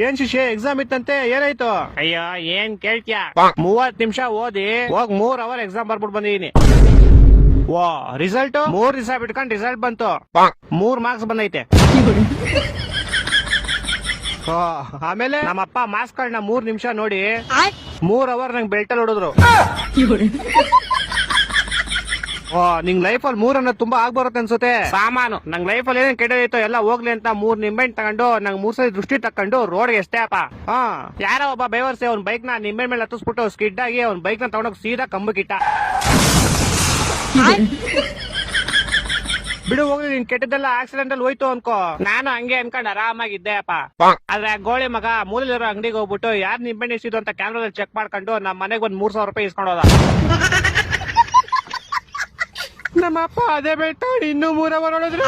ಏನ್ ಶಿಷ್ಯ ಎಕ್ಸಾಮ್ ಇತ್ತಂತೆ ಏನಾಯ್ತು? ಅಯ್ಯೋ ಏನ್ ಕೇಳ್ತ್ಯಾ, 30 ನಿಮಿಷ ಓದಿ ಹೋಗ್ 3 ಅವರ್ ಎಕ್ಸಾಮ್ ಬರ್ಬಿಟ್ಟು ಬಂದಿದೀನಿ. ವಾ ರಿಸಲ್ಟ್ 3 ದಿವಸ ಬಿಟ್ಕೊಂಡ್ ರಿಸಲ್ಟ್ ಬಂತು. 3 ಮಾರ್ಕ್ಸ್ ಬಂದೈತೆ. ಆಮೇಲೆ ನಮ್ಮಪ್ಪ ಮಾರ್ಕ್ಸ್ ಗಳನ್ನ 3 ನಿಮಿಷ ನೋಡಿ 3 ಅವರ್ ನಂಗೆ ಬೆಲ್ಟಲ್ ಹೊಡೆದ್ರು. ನಿಂಗ್ ಲೈಫ್ ಅಲ್ಲಿ 3 ಅನ್ನೋದು ತುಂಬಾ ಆಗ್ಬರುತ್ತೆ ಅನ್ಸುತ್ತೆ. ಸಾಮಾನು ನಂಗ್ ಲೈಫ್ ಅಲ್ಲಿ ಏನೇನ್ ಕೆಟ್ಟದೈತೋ ಎಲ್ಲ ಹೋಗ್ಲಿ ಅಂತ 3 ನಿಂಬೆಹಣ್ಣು ತಗೊಂಡು ನಂಗ್ 3 ಸಲ ದೃಷ್ಟಿ ತಕೊಂಡು ರೋಡ್ಗೆ ಎಷ್ಟೇ ಅಪ್ಪ. ಯಾರೋ ಒಬ್ಬ ಬೇವರ್ಸಿ ಅವ್ನ ಬೈಕ್ ನ ನಿಂಬೆ ಮೇಲೆ ಹತ್ತಿಸ್ಬಿಟ್ಟು ಸ್ಕಿಡ್ ಆಗಿ ಅವ್ನ ಬೈಕ್ ನ ತಗೊಂಡೋಗಿ ಸೀದಾ ಕಂಬಕ್ಕಿಟ್ಟ. ಬಿಡು ಹೋಗ್ಲಿ, ನಿನ್ ಕೆಟ್ಟದೆಲ್ಲ ಆಕ್ಸಿಡೆಂಟ್ ಅಲ್ಲಿ ಹೋಯ್ತು ಅನ್ಕೋ. ನಾನು ಹಂಗೆ ಅನ್ಕೊಂಡ್ ಆರಾಮಾಗಿದ್ದೆ ಅಪ್ಪ. ಆದ್ರೆ ಗೋಳಿ ಮಗ ಮೂಲಲಿರೋ ಅಂಗಡಿಗೆ ಹೋಗ್ಬಿಟ್ಟು ಯಾರು ನಿಂಬೆಹಣ್ಣು ಇಸಿದು ಅಂತ ಕ್ಯಾಮ್ರಾದಲ್ಲಿ ಚೆಕ್ ಮಾಡ್ಕೊಂಡು ನಮ್ಮ ಮನೆಗೆ ಒಂದ್ 3,000 ರೂಪಾಯಿ ಇಸ್ಕೊಂಡೋದ. ನಮ್ಮಪ್ಪ ಅದೇ ಬೆಳ್ತ ಇನ್ನೂ 3 ಅವರ್ ಹೊಡೆದ್ರು.